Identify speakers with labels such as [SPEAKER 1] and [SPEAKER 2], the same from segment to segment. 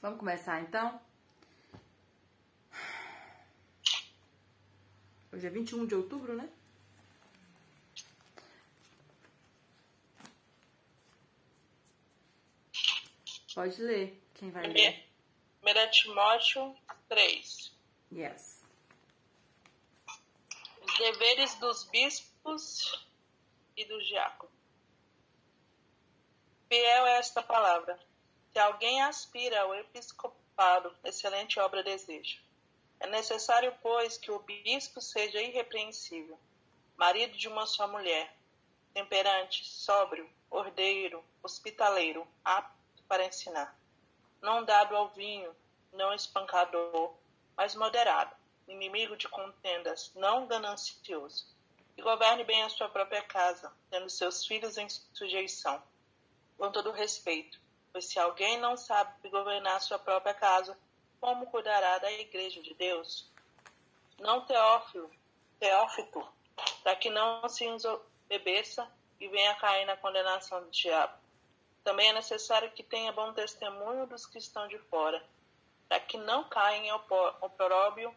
[SPEAKER 1] Vamos começar então? Hoje é 21 de outubro, né? Pode ler. Quem vai ler?
[SPEAKER 2] 1 Timóteo 3.
[SPEAKER 1] Yes.
[SPEAKER 2] Os deveres dos bispos e dos diáconos. Fiel é esta palavra. Se alguém aspira ao episcopado, excelente obra deseja. É necessário, pois, que o bispo seja irrepreensível, marido de uma só mulher, temperante, sóbrio, ordeiro, hospitaleiro, apto para ensinar, não dado ao vinho, não espancador, mas moderado, inimigo de contendas, não ganancioso, e governe bem a sua própria casa, tendo seus filhos em sujeição, com todo respeito, pois se alguém não sabe governar sua própria casa, como cuidará da igreja de Deus? Não Teófito, para que não se ensoberbeça e venha a cair na condenação do diabo. Também é necessário que tenha bom testemunho dos que estão de fora, para que não caia em opróbrio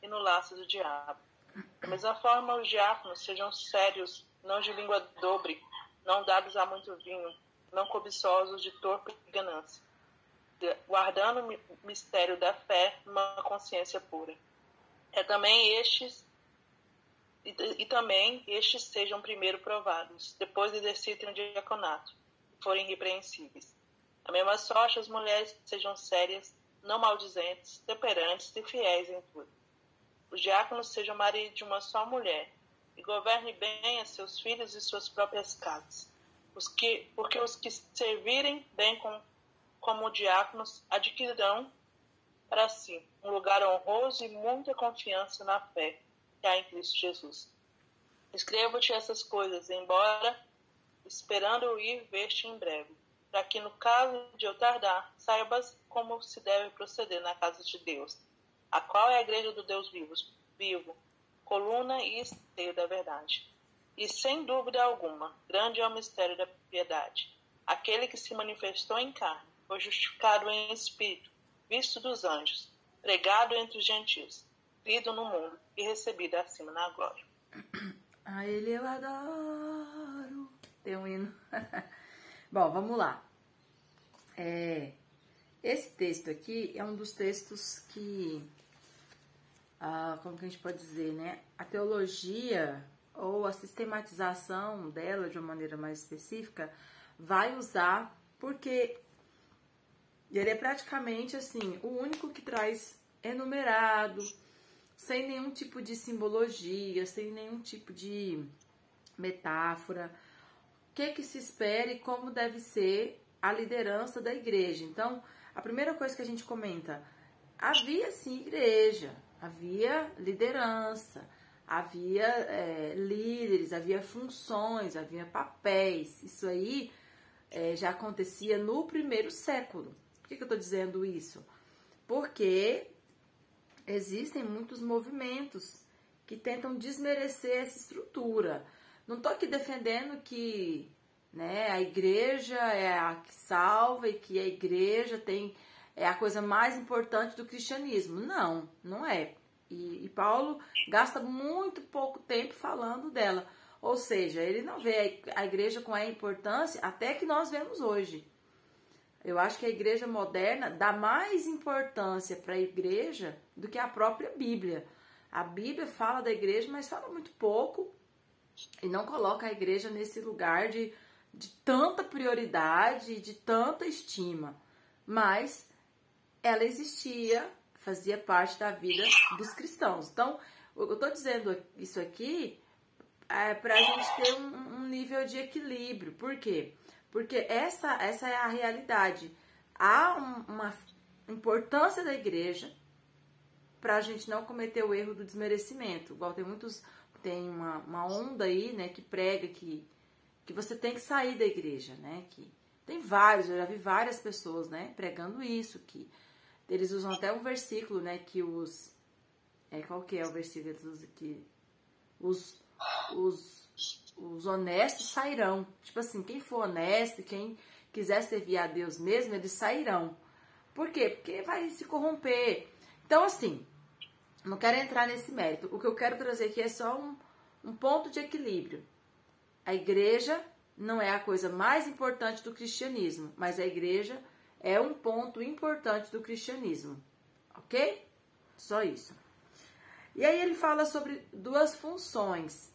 [SPEAKER 2] e no laço do diabo. Da mesma forma, os diáconos sejam sérios, não de língua dobre, não dados a muito vinho, não cobiçosos de torpe ganância, guardando o mistério da fé numa consciência pura. Também estes sejam primeiro provados, depois exercitem o diaconato, e forem irrepreensíveis. Da mesma sorte, as mulheres sejam sérias, não maldizentes, temperantes e fiéis em tudo. Os diáconos sejam maridos de uma só mulher, e governem bem a seus filhos e suas próprias casas. Porque os que servirem bem como diáconos adquirirão para si um lugar honroso e muita confiança na fé que há em Cristo Jesus. Escrevo-te essas coisas, embora esperando ir ver-te em breve, para que no caso de eu tardar, saibas como se deve proceder na casa de Deus, a qual é a igreja do Deus vivo, coluna e esteio da verdade. E sem dúvida alguma, grande é o mistério da piedade. Aquele que se manifestou em carne, foi justificado em espírito, visto dos anjos, pregado entre os gentios, crido no mundo e recebido acima na glória.
[SPEAKER 1] A ele eu adoro. Tem um hino. Bom, vamos lá. Esse texto aqui é um dos textos que, como que a gente pode dizer, né? A teologia ou a sistematização dela de uma maneira mais específica vai usar, porque ele é praticamente assim, o único que traz enumerado, sem nenhum tipo de simbologia, sem nenhum tipo de metáfora, o que se espera e como deve ser a liderança da igreja. Então, a primeira coisa que a gente comenta, havia sim igreja, havia liderança, havia líderes, havia funções, havia papéis. Isso aí já acontecia no primeiro século. Por que eu estou dizendo isso? Porque existem muitos movimentos que tentam desmerecer essa estrutura. Não estou aqui defendendo que, né, a igreja é a que salva e que a igreja é a coisa mais importante do cristianismo. Não, não é. E Paulo gasta muito pouco tempo falando dela. Ou seja, ele não vê a igreja com a importância até que nós vemos hoje. Eu acho que a igreja moderna dá mais importância para a igreja do que a própria Bíblia. A Bíblia fala da igreja, mas fala muito pouco e não coloca a igreja nesse lugar de tanta prioridade, de tanta estima. Mas ela existia, fazia parte da vida dos cristãos. Então, eu estou dizendo isso aqui para a gente ter um nível de equilíbrio. Por quê? Porque essa é a realidade. Há uma importância da igreja para a gente não cometer o erro do desmerecimento. Igual tem uma onda aí, né, que prega que você tem que sair da igreja, né? Que tem vários, eu já vi várias pessoas, né, pregando isso, que eles usam até um versículo, né, que qual que é o versículo que os honestos sairão. Tipo assim, quem for honesto, quem quiser servir a Deus mesmo, eles sairão. Por quê? Porque vai se corromper. Então, assim, não quero entrar nesse mérito. O que eu quero trazer aqui é só um ponto de equilíbrio. A igreja não é a coisa mais importante do cristianismo, mas a igreja é um ponto importante do cristianismo. Ok? Só isso. E aí ele fala sobre duas funções.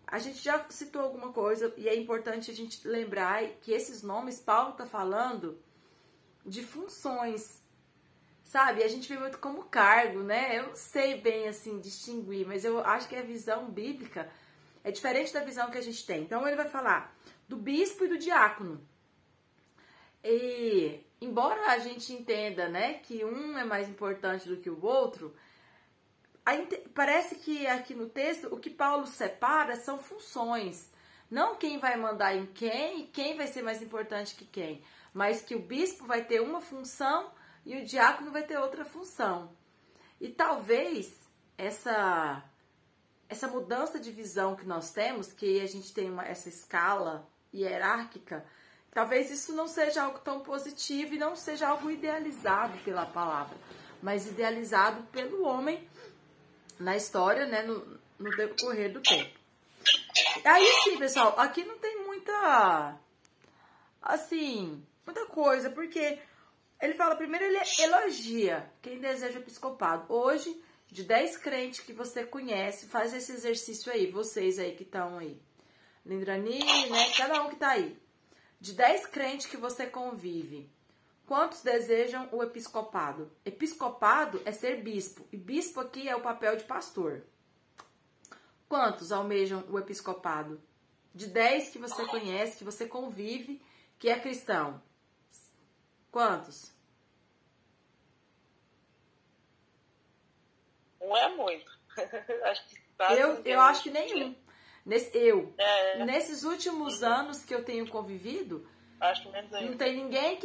[SPEAKER 1] A gente já citou alguma coisa e é importante a gente lembrar que esses nomes, Paulo está falando de funções, sabe? A gente vê muito como cargo, né? Eu não sei bem, assim, distinguir, mas eu acho que a visão bíblica é diferente da visão que a gente tem. Então, ele vai falar do bispo e do diácono. E, embora a gente entenda, né, que um é mais importante do que o outro, parece que aqui no texto, o que Paulo separa são funções. Não quem vai mandar em quem e quem vai ser mais importante que quem. Mas que o bispo vai ter uma função e o diácono vai ter outra função. E talvez essa mudança de visão que nós temos, que a gente tem essa escala hierárquica, talvez isso não seja algo tão positivo e não seja algo idealizado pela palavra, mas idealizado pelo homem na história, né, no decorrer do tempo. Aí sim, pessoal, aqui não tem muita coisa, porque ele fala, primeiro ele elogia quem deseja o episcopado. Hoje, de 10 crentes que você conhece, faz esse exercício aí, vocês aí que estão aí. Lindrani, né, cada um que tá aí. De 10 crentes que você convive, quantos desejam o episcopado? Episcopado é ser bispo, e bispo aqui é o papel de pastor. Quantos almejam o episcopado? De 10 que você conhece, que você convive, que é cristão. Quantos?
[SPEAKER 2] Não é muito. Acho que
[SPEAKER 1] eu acho que nenhum. Nesses últimos anos que eu tenho convivido,
[SPEAKER 2] acho que menos ainda.
[SPEAKER 1] Não tem ninguém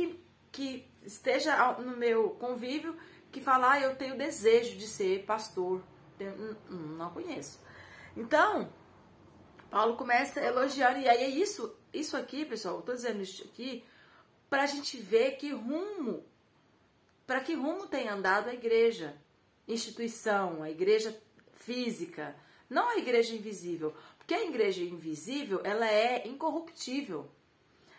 [SPEAKER 1] que esteja no meu convívio que fala, eu tenho desejo de ser pastor. Não conheço. Então, Paulo começa elogiando, e aí é isso aqui, pessoal, eu tô dizendo isso aqui pra gente ver para que rumo tem andado a igreja, instituição, a igreja física, não a igreja invisível, porque a igreja invisível, ela é incorruptível.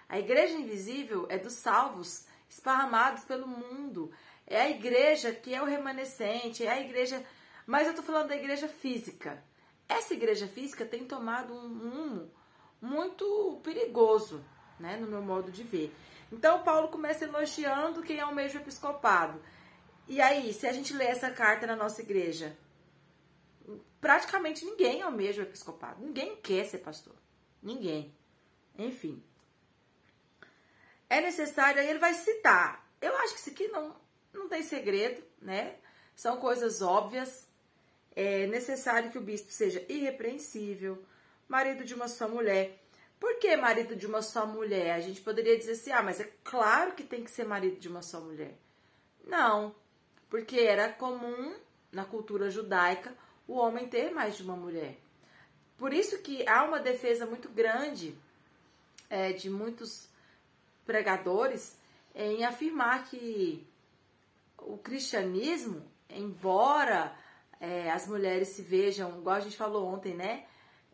[SPEAKER 1] A igreja invisível é dos salvos esparramados pelo mundo, é a igreja que é o remanescente, é a igreja, mas eu tô falando da igreja física. Essa igreja física tem tomado um rumo muito perigoso, né, no meu modo de ver. Então, Paulo começa elogiando quem almeja o episcopado. E aí, se a gente ler essa carta na nossa igreja, praticamente ninguém almeja o episcopado. Ninguém quer ser pastor. Ninguém. Enfim. É necessário, aí ele vai citar. Eu acho que isso aqui não tem segredo, né? São coisas óbvias. É necessário que o bispo seja irrepreensível, marido de uma só mulher. Por que marido de uma só mulher? A gente poderia dizer assim, mas é claro que tem que ser marido de uma só mulher. Não, porque era comum na cultura judaica o homem ter mais de uma mulher. Por isso que há uma defesa muito grande de muitos pregadores em afirmar que o cristianismo, embora as mulheres se vejam, igual a gente falou ontem, né,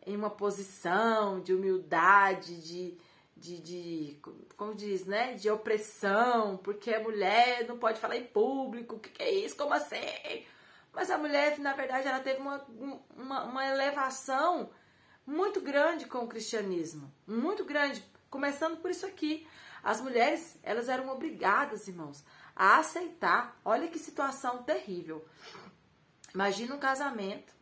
[SPEAKER 1] em uma posição de humildade, de como diz, né, de opressão, porque a mulher não pode falar em público, o que é isso, como assim? Mas a mulher, na verdade, ela teve uma elevação muito grande com o cristianismo, muito grande, começando por isso aqui. As mulheres, elas eram obrigadas, irmãos, a aceitar. Olha que situação terrível. Imagina um casamento,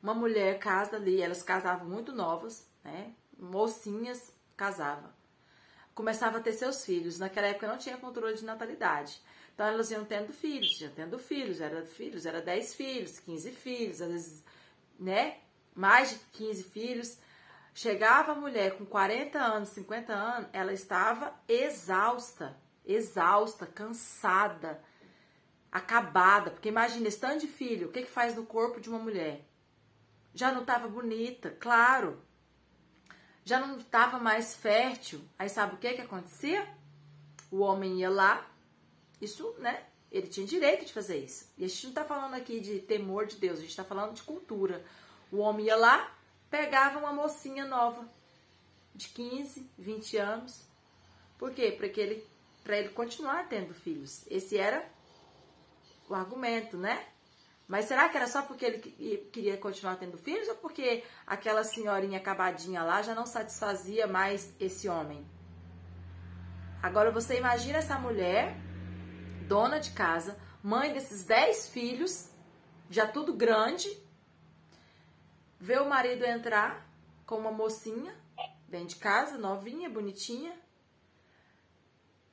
[SPEAKER 1] uma mulher casa ali, elas casavam muito novas, né? Mocinhas casavam. Começava a ter seus filhos. Naquela época não tinha controle de natalidade. Então elas iam tendo filhos, era 10 filhos, 15 filhos, às vezes, né? Mais de 15 filhos. Chegava a mulher com 40 anos, 50 anos, ela estava exausta, cansada, acabada. Porque imagina, esse tanto de filho, o que faz no corpo de uma mulher? Já não estava bonita, claro. Já não estava mais fértil. Aí sabe o que acontecia? O homem ia lá, Isso, né? Ele tinha direito de fazer isso. E a gente não tá falando aqui de temor de Deus, a gente tá falando de cultura. O homem ia lá, pegava uma mocinha nova, de 15, 20 anos. Por quê? Para ele continuar tendo filhos. Esse era o argumento, né? Mas será que era só porque ele queria continuar tendo filhos ou porque aquela senhorinha acabadinha lá já não satisfazia mais esse homem? Agora você imagina essa mulher, dona de casa, mãe desses 10 filhos, já tudo grande, vê o marido entrar com uma mocinha dentro de casa, novinha, bonitinha,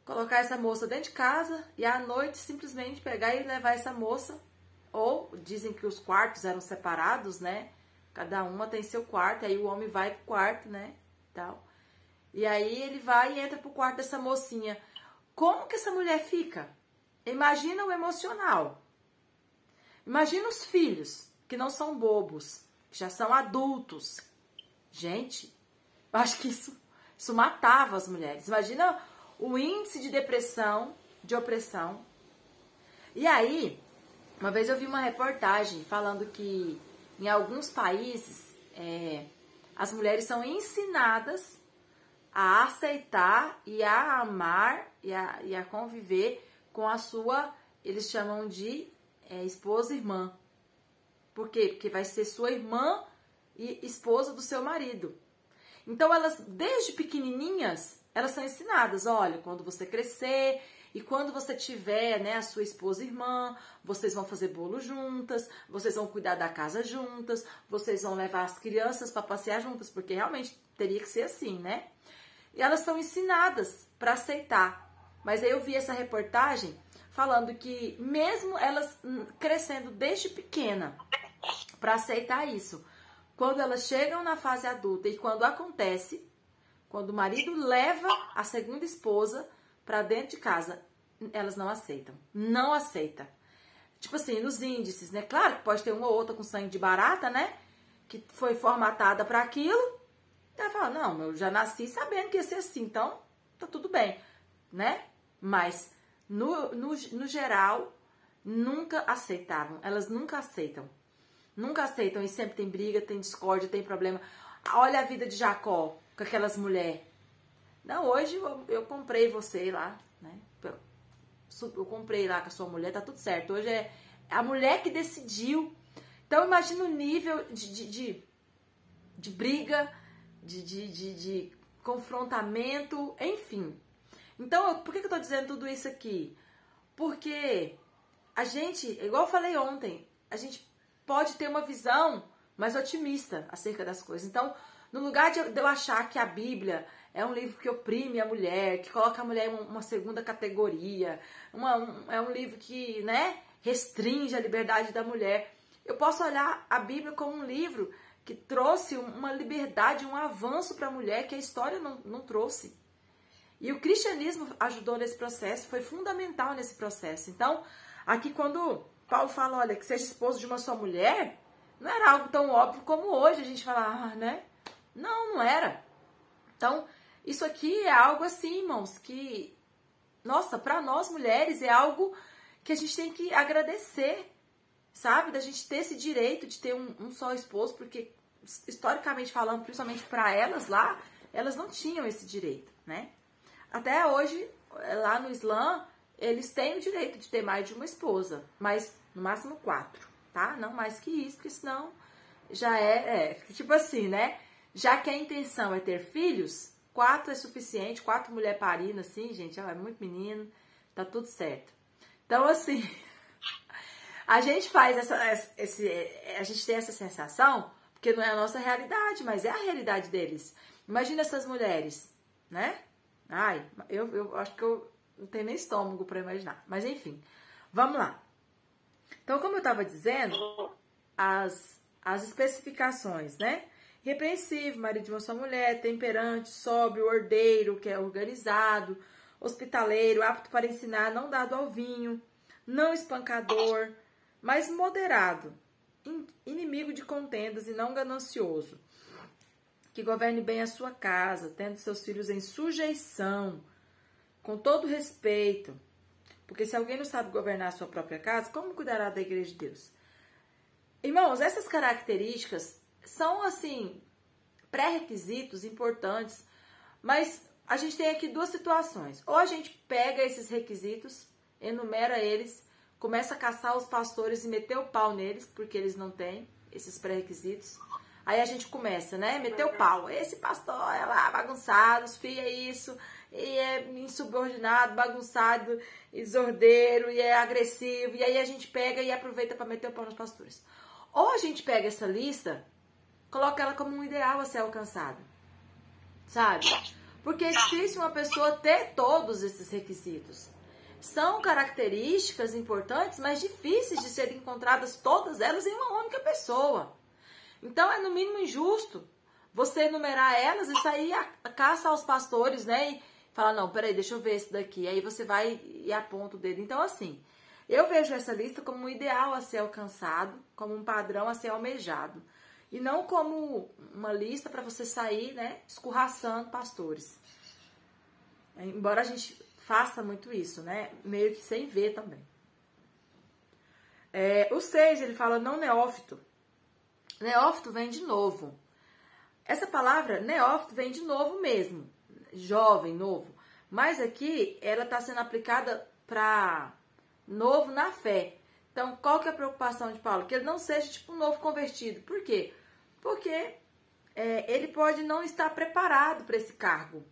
[SPEAKER 1] colocar essa moça dentro de casa e à noite simplesmente pegar e levar essa moça. Ou dizem que os quartos eram separados, né? Cada uma tem seu quarto, aí o homem vai pro quarto, né? Tal. E aí ele vai e entra pro quarto dessa mocinha. Como que essa mulher fica? Imagina o emocional. Imagina os filhos, que não são bobos, que já são adultos. Gente, eu acho que isso matava as mulheres. Imagina o índice de depressão, de opressão. E aí, uma vez eu vi uma reportagem falando que em alguns países as mulheres são ensinadas a aceitar e a amar e a conviver com a sua, eles chamam de esposa irmã. Por quê? Porque vai ser sua irmã e esposa do seu marido. Então elas, desde pequenininhas, elas são ensinadas, olha, quando você crescer e quando você tiver, né, a sua esposa irmã, vocês vão fazer bolo juntas, vocês vão cuidar da casa juntas, vocês vão levar as crianças para passear juntas, porque realmente teria que ser assim, né? E elas são ensinadas para aceitar. Mas aí eu vi essa reportagem falando que mesmo elas crescendo desde pequena para aceitar isso, quando elas chegam na fase adulta e quando acontece, quando o marido leva a segunda esposa para dentro de casa, elas não aceitam. Não aceita. Tipo assim, nos índices, né? Claro que pode ter uma ou outra com sangue de barata, né? Que foi formatada para aquilo. Ela fala, não, eu já nasci sabendo que ia ser assim, então tá tudo bem, né? Mas, no geral, nunca aceitavam. Elas nunca aceitam. Nunca aceitam e sempre tem briga, tem discórdia, tem problema. Olha a vida de Jacó com aquelas mulheres. Não, hoje eu comprei você lá, né? Eu comprei lá com a sua mulher, tá tudo certo. Hoje é a mulher que decidiu. Então, imagina o nível de briga, de confrontamento, enfim. Então, por que eu tô dizendo tudo isso aqui? Porque a gente, igual eu falei ontem, a gente pode ter uma visão mais otimista acerca das coisas. Então, no lugar de eu achar que a Bíblia é um livro que oprime a mulher, que coloca a mulher em uma segunda categoria, é um livro que, né, restringe a liberdade da mulher, eu posso olhar a Bíblia como um livro que trouxe uma liberdade, um avanço para a mulher que a história não trouxe. E o cristianismo ajudou nesse processo, foi fundamental nesse processo. Então, aqui quando Paulo fala, olha, que seja esposo de uma só mulher, não era algo tão óbvio como hoje a gente fala, né? Não era. Então, isso aqui é algo assim, irmãos, que, nossa, para nós mulheres é algo que a gente tem que agradecer, sabe? Da gente ter esse direito de ter um só esposo, porque historicamente falando, principalmente para elas lá, elas não tinham esse direito, né? Até hoje, lá no Islã, eles têm o direito de ter mais de uma esposa, mas no máximo 4, tá? Não mais que isso, porque senão já tipo assim, né? Já que a intenção é ter filhos, 4 é suficiente, 4 mulheres parindo, assim, gente, é muito menino, tá tudo certo. Então, assim, a gente faz a gente tem essa sensação, porque não é a nossa realidade, mas é a realidade deles. Imagina essas mulheres, né? Ai, eu acho que eu não tenho nem estômago para imaginar. Mas enfim, vamos lá. Então, como eu estava dizendo, as especificações, né? Repreensível, marido de uma só mulher, temperante, sóbrio, ordeiro, que é organizado, hospitaleiro, apto para ensinar, não dado ao vinho, não espancador, mas moderado, inimigo de contendas e não ganancioso, que governe bem a sua casa, tendo seus filhos em sujeição, com todo respeito, Porque se alguém não sabe governar a sua própria casa, como cuidará da igreja de Deus? Irmãos, essas características são, assim, pré-requisitos importantes, mas a gente tem aqui duas situações. Ou a gente pega esses requisitos, enumera eles, começa a caçar os pastores e meter o pau neles, porque eles não têm esses pré-requisitos. Aí a gente começa, né? Meter o pau. Esse pastor é lá bagunçado, os filhos é isso, e é insubordinado, bagunçado, desordeiro, e é agressivo. E aí a gente pega e aproveita para meter o pau nos pastores. Ou a gente pega essa lista, coloca ela como um ideal a ser alcançado, sabe? Porque é difícil uma pessoa ter todos esses requisitos. São características importantes, mas difíceis de serem encontradas todas elas em uma única pessoa. Então é no mínimo injusto você enumerar elas e sair a caça aos pastores, né? E falar, não, peraí, deixa eu ver esse daqui. Aí você vai e aponta o dedo. Então, assim, eu vejo essa lista como um ideal a ser alcançado, como um padrão a ser almejado. E não como uma lista para você sair, né, escorraçando pastores. Embora a gente faça muito isso, né? Meio que sem ver também. O 6, ele fala não neófito. Neófito vem de novo. Essa palavra neófito vem de novo mesmo. Jovem, novo. Mas aqui ela está sendo aplicada para novo na fé. Então, qual que é a preocupação de Paulo? Que ele não seja tipo um novo convertido. Por quê? Porque ele pode não estar preparado para esse cargo.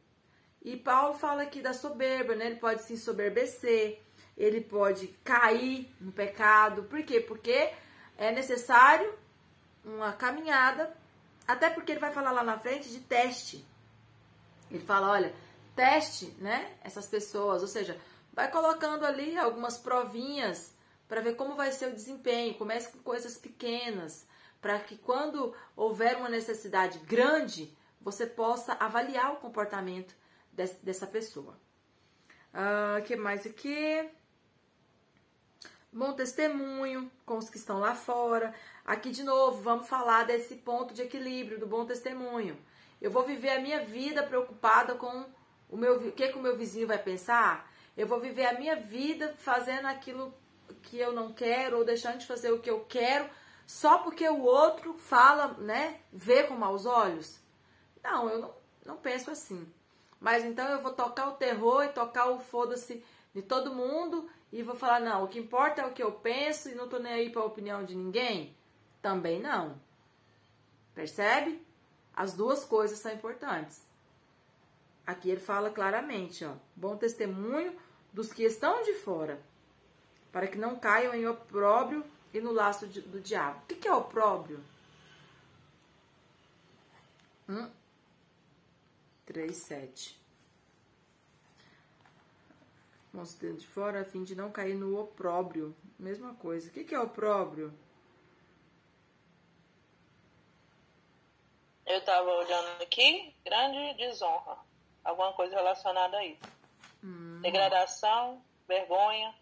[SPEAKER 1] E Paulo fala aqui da soberba, né? Ele pode se ensoberbecer, ele pode cair no pecado. Por quê? Porque é necessário uma caminhada, até porque ele vai falar lá na frente de teste. Ele fala, olha, teste, né, essas pessoas, ou seja, vai colocando ali algumas provinhas para ver como vai ser o desempenho. Comece com coisas pequenas, para que quando houver uma necessidade grande, você possa avaliar o comportamento dessa pessoa. O que mais aqui? Bom testemunho com os que estão lá fora. Aqui, de novo, vamos falar desse ponto de equilíbrio, do bom testemunho. Eu vou viver a minha vida preocupada com o que o meu vizinho vai pensar? Eu vou viver a minha vida fazendo aquilo que eu não quero ou deixando de fazer o que eu quero só porque o outro fala, né, vê com maus olhos? Não, eu não penso assim. Mas então eu vou tocar o terror e tocar o foda-se de todo mundo e vou falar, não, o que importa é o que eu penso e não tô nem aí para a opinião de ninguém? Também não. Percebe? As duas coisas são importantes. Aqui ele fala claramente, ó, bom testemunho dos que estão de fora, para que não caiam em opróbrio e no laço do diabo. O que é opróbrio? 3:7. Mostra de fora a fim de não cair no opróbrio. Mesma coisa. O que é opróbrio?
[SPEAKER 2] Eu estava olhando aqui, grande desonra. Alguma coisa relacionada a isso. Degradação, vergonha.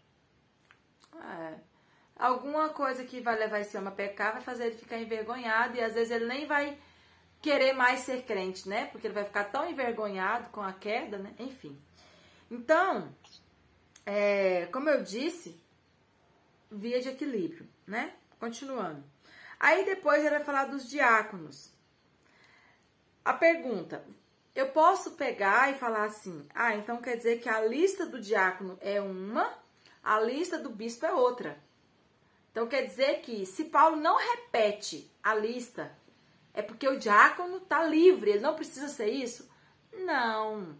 [SPEAKER 1] Alguma coisa que vai levar esse homem a pecar, vai fazer ele ficar envergonhado e às vezes ele nem vai querer mais ser crente, né? Porque ele vai ficar tão envergonhado com a queda, né? Enfim. Então, como eu disse, via de equilíbrio, né? Continuando. Aí depois ele vai falar dos diáconos. A pergunta, eu posso pegar e falar assim, então quer dizer que a lista do diácono é uma, a lista do bispo é outra. Então quer dizer que se Paulo não repete a lista, é porque o diácono está livre, ele não precisa ser isso? Não.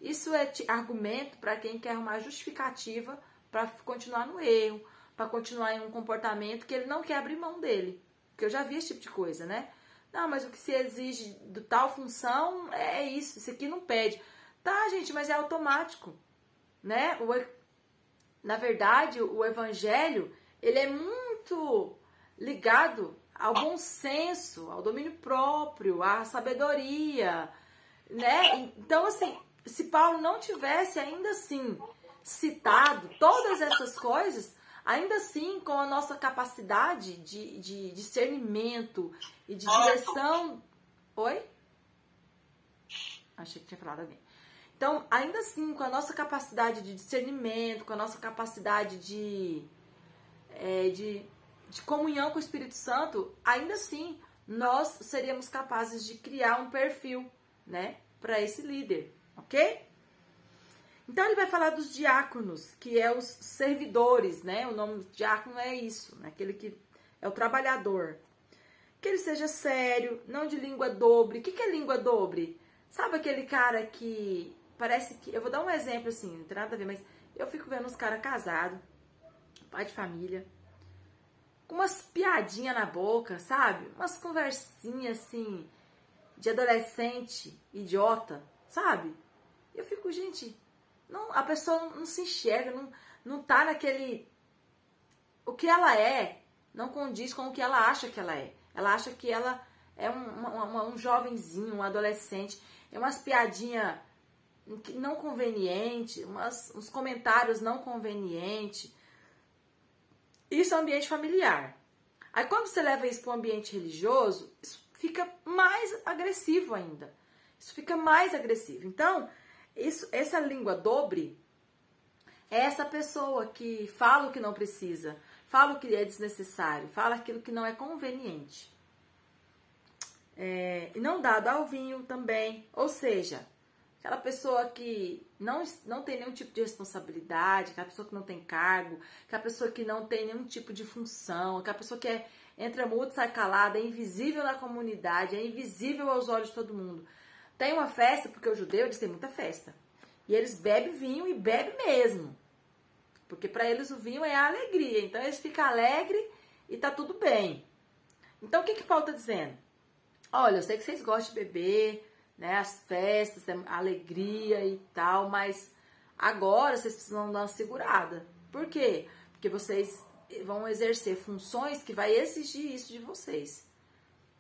[SPEAKER 1] Isso é argumento para quem quer uma justificativa para continuar no erro, para continuar em um comportamento que ele não quer abrir mão dele. Porque eu já vi esse tipo de coisa, né? Não, mas o que se exige de tal função é isso aqui não pede. Tá, gente, mas é automático, né? Na verdade, o evangelho, ele é muito ligado ao bom senso, ao domínio próprio, à sabedoria, né? Então, assim, se Paulo não tivesse ainda assim citado todas essas coisas, ainda assim, com a nossa capacidade de discernimento e de direção... Oi? Achei que tinha falado alguém. Então, ainda assim, com a nossa capacidade de discernimento, com a nossa capacidade de comunhão com o Espírito Santo, ainda assim, nós seríamos capazes de criar um perfil, né, para esse líder, ok? Então, ele vai falar dos diáconos, que é os servidores, né? O nome do diácono é isso, né? Aquele que é o trabalhador. Que ele seja sério, não de língua dobre. O que é língua dobre? Sabe aquele cara que parece que... Eu vou dar um exemplo assim, não tem nada a ver, mas eu fico vendo uns caras casados, pai de família, com umas piadinhas na boca, sabe? Umas conversinhas assim, de adolescente, idiota, sabe? Eu fico, gente... Não, a pessoa não se enxerga, não tá naquele... O que ela é não condiz com o que ela acha que ela é. Ela acha que ela é um jovenzinho, um adolescente. É umas piadinhas não convenientes, uns comentários não convenientes. Isso é um ambiente familiar. Aí quando você leva isso para um ambiente religioso, isso fica mais agressivo ainda. Isso fica mais agressivo. Então... essa língua dobre é essa pessoa que fala o que não precisa, fala o que é desnecessário, fala aquilo que não é conveniente. E não dado ao vinho também, ou seja, aquela pessoa que não tem nenhum tipo de responsabilidade, aquela pessoa que não tem cargo, aquela pessoa que não tem nenhum tipo de função, aquela pessoa que entra mudo, sai calada, é invisível na comunidade, é invisível aos olhos de todo mundo. Tem uma festa, porque o judeu, eles têm muita festa. E eles bebem vinho e bebem mesmo. Porque para eles o vinho é a alegria. Então eles ficam alegres e tá tudo bem. Então o que Paulo tá dizendo? Olha, eu sei que vocês gostam de beber, né? As festas, a alegria e tal, mas agora vocês precisam dar uma segurada. Por quê? Porque vocês vão exercer funções que vai exigir isso de vocês.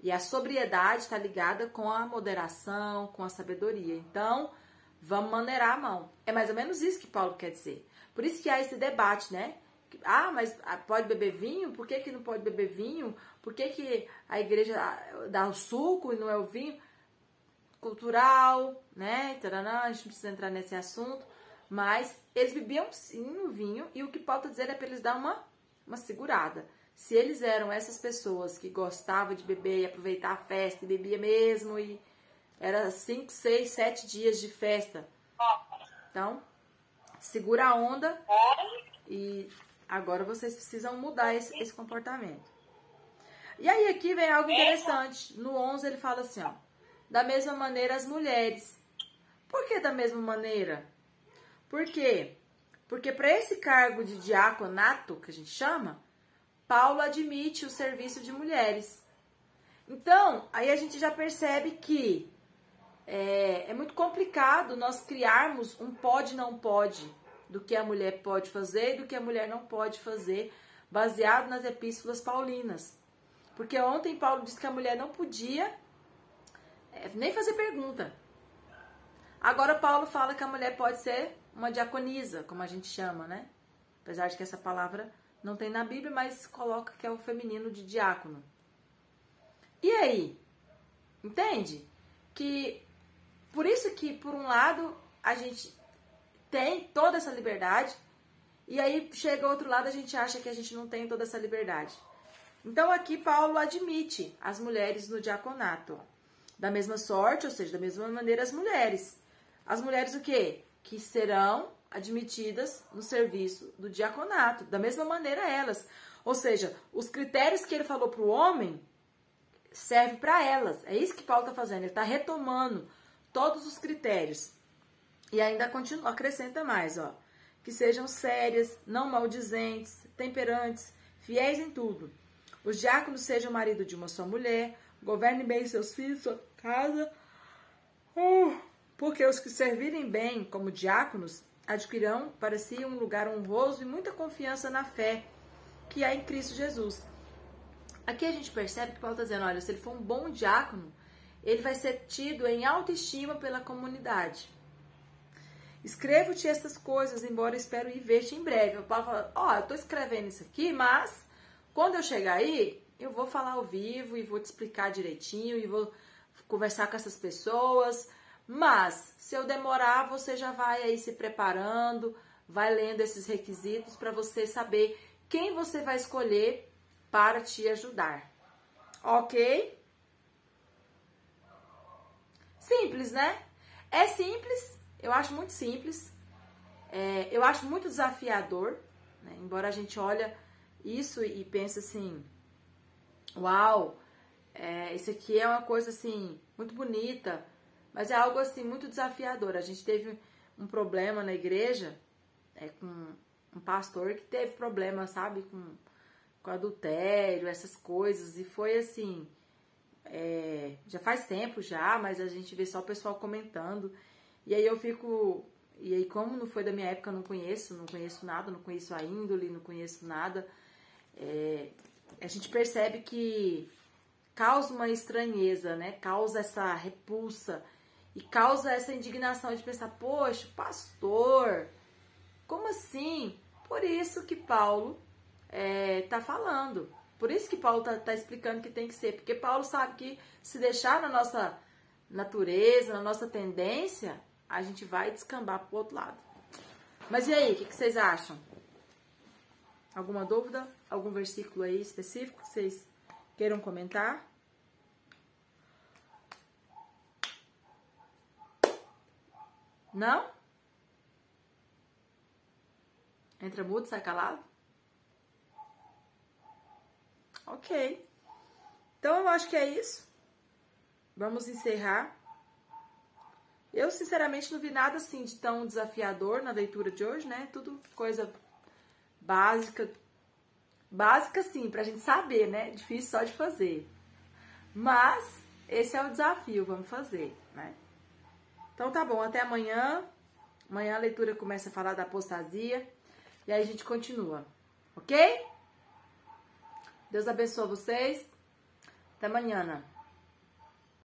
[SPEAKER 1] E a sobriedade está ligada com a moderação, com a sabedoria. Então, vamos maneirar a mão. É mais ou menos isso que Paulo quer dizer. Por isso que há esse debate, né? Ah, mas pode beber vinho? Por que não pode beber vinho? Por que a igreja dá o suco e não é o vinho? Cultural, né? Taranã, a gente não precisa entrar nesse assunto. Mas eles bebiam sim o vinho e o que Paulo está dizendo é para eles dar uma segurada. Se eles eram essas pessoas que gostavam de beber e aproveitar a festa e bebia mesmo e era 5, 6, 7 dias de festa. Então, segura a onda e agora vocês precisam mudar esse comportamento. E aí aqui vem algo interessante. No 11 ele fala assim, ó. Da mesma maneira as mulheres. Por que da mesma maneira? Por quê? Porque para esse cargo de diaconato, que a gente chama... Paulo admite o serviço de mulheres. Então, aí a gente já percebe que é muito complicado nós criarmos um pode não pode do que a mulher pode fazer e do que a mulher não pode fazer, baseado nas epístolas paulinas. Porque ontem Paulo disse que a mulher não podia nem fazer pergunta. Agora Paulo fala que a mulher pode ser uma diaconisa, como a gente chama, né? Apesar de que essa palavra... não tem na Bíblia, mas coloca que é o feminino de diácono. E aí? Entende? Que por isso que, por um lado, a gente tem toda essa liberdade, e aí chega ao outro lado, a gente acha que a gente não tem toda essa liberdade. Então aqui Paulo admite as mulheres no diaconato. Da mesma sorte, ou seja, da mesma maneira as mulheres. As mulheres o quê? Que serão admitidas no serviço do diaconato, da mesma maneira elas. Ou seja, os critérios que ele falou para o homem servem para elas. É isso que Paulo está fazendo, ele está retomando todos os critérios. E ainda continua, acrescenta mais, ó. Que sejam sérias, não maldizentes, temperantes, fiéis em tudo. Os diáconos sejam marido de uma só mulher, governem bem seus filhos, sua casa. Porque os que servirem bem como diáconos adquirirão para si um lugar honroso e muita confiança na fé que há em Cristo Jesus. Aqui a gente percebe que Paulo está dizendo, olha, se ele for um bom diácono, ele vai ser tido em autoestima pela comunidade. Escrevo-te estas coisas, embora espero ir ver-te em breve. O Paulo fala, ó, eu estou escrevendo isso aqui, mas quando eu chegar aí, eu vou falar ao vivo e vou te explicar direitinho e vou conversar com essas pessoas, Mas, se eu demorar, você já vai aí se preparando, vai lendo esses requisitos para você saber quem você vai escolher para te ajudar. Ok? Simples, né? É simples, eu acho muito simples. Eu acho muito desafiador, né? Embora a gente olhe isso e pense assim, uau, isso aqui é uma coisa assim, muito bonita, mas é algo assim, muito desafiador. A gente teve um problema na igreja, com um pastor que teve problema, sabe, com adultério, essas coisas, e foi assim, já faz tempo já, mas a gente vê só o pessoal comentando, e aí eu fico, e aí como não foi da minha época, eu não conheço nada, não conheço a índole, não conheço nada, a gente percebe que causa uma estranheza, né, causa essa repulsa, e causa essa indignação de pensar, poxa, pastor, como assim? Por isso que Paulo tá falando. Por isso que Paulo tá explicando que tem que ser. Porque Paulo sabe que se deixar na nossa natureza, na nossa tendência, a gente vai descambar pro outro lado. Mas e aí, o que vocês acham? Alguma dúvida? Algum versículo aí específico que vocês queiram comentar? Não? Entra mudo, sai calado? Ok. Então eu acho que é isso. Vamos encerrar. Eu sinceramente não vi nada assim de tão desafiador na leitura de hoje, né? Tudo coisa básica. Básica sim, pra gente saber, né? Difícil só de fazer. Mas esse é o desafio, vamos fazer, né? Então tá bom, até amanhã. Amanhã a leitura começa a falar da apostasia. E aí a gente continua, ok? Deus abençoe vocês. Até amanhã.